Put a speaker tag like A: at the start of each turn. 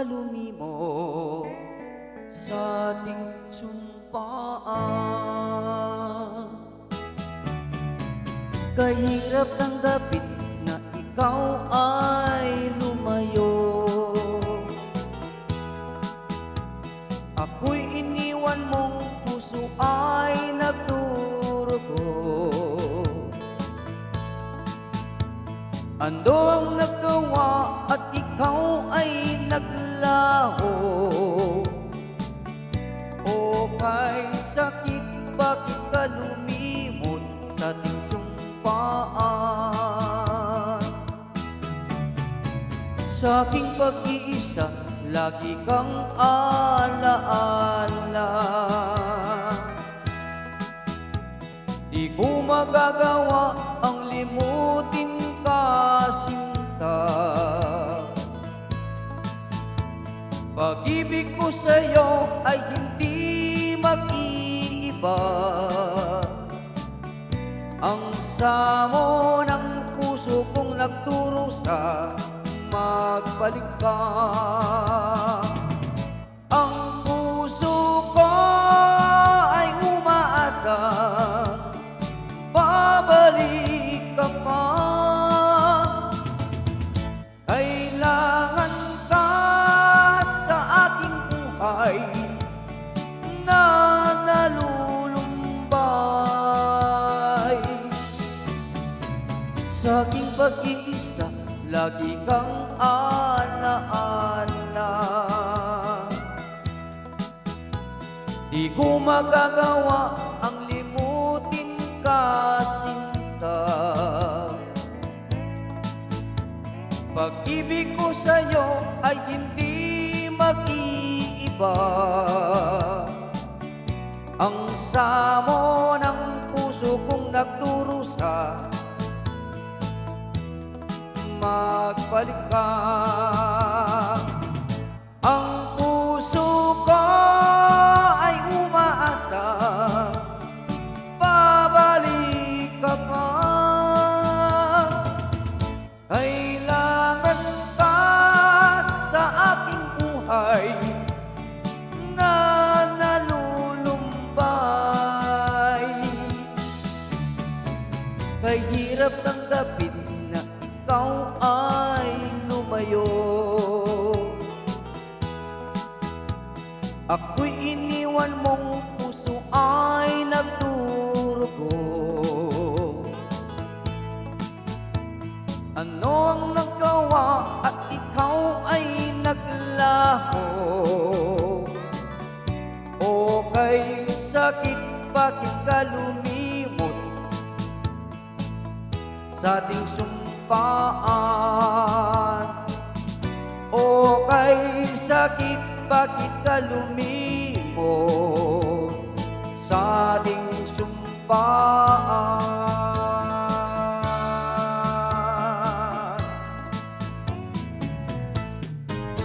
A: lumimot sa ating sumpaan. Kahirap tanggapin na ikaw ay lumayo. Ako'y iniwan mong puso ay nagdurugo. Ano ang nagawa at ikaw ay naglaho? O kay sakit, bakit ka lumimot sa ating sumpaan? Sa aking pag-iisa, lagi kang alaala. Di ko magagawa ang limutin ka, sinta. Pag-ibig ko sa'yo ay hindi mag-iiba. Ang samo ng puso kong nagturo sa magbalik ka. Ang puso ko ay umaasa, babalik ka pa. Kailangan ka sa aking buhay na nalulumbay. Sa aking pag-iisa, lagi kang alaala. Di ko magagawa ang limutin ka, sinta. Pag-ibig ko sa'yo ay hindi mag-iiba. Ang samo ng puso kong nagturo sa magbalik ka. Ang puso ko ay umaasa, babalik ka pa. Kailangan ka sa aking buhay na nalulumbay. Kahirap tanggapin na ikaw ay lumayo. Ako'y iniwan mong puso ay nagdurugo. Ano ang nagawa at ikaw ay naglaho? O kay sakit, bakit ka lumimot sa ating sumpaan? O kay sakit, bakit ka lumimot sa ating sumpaan?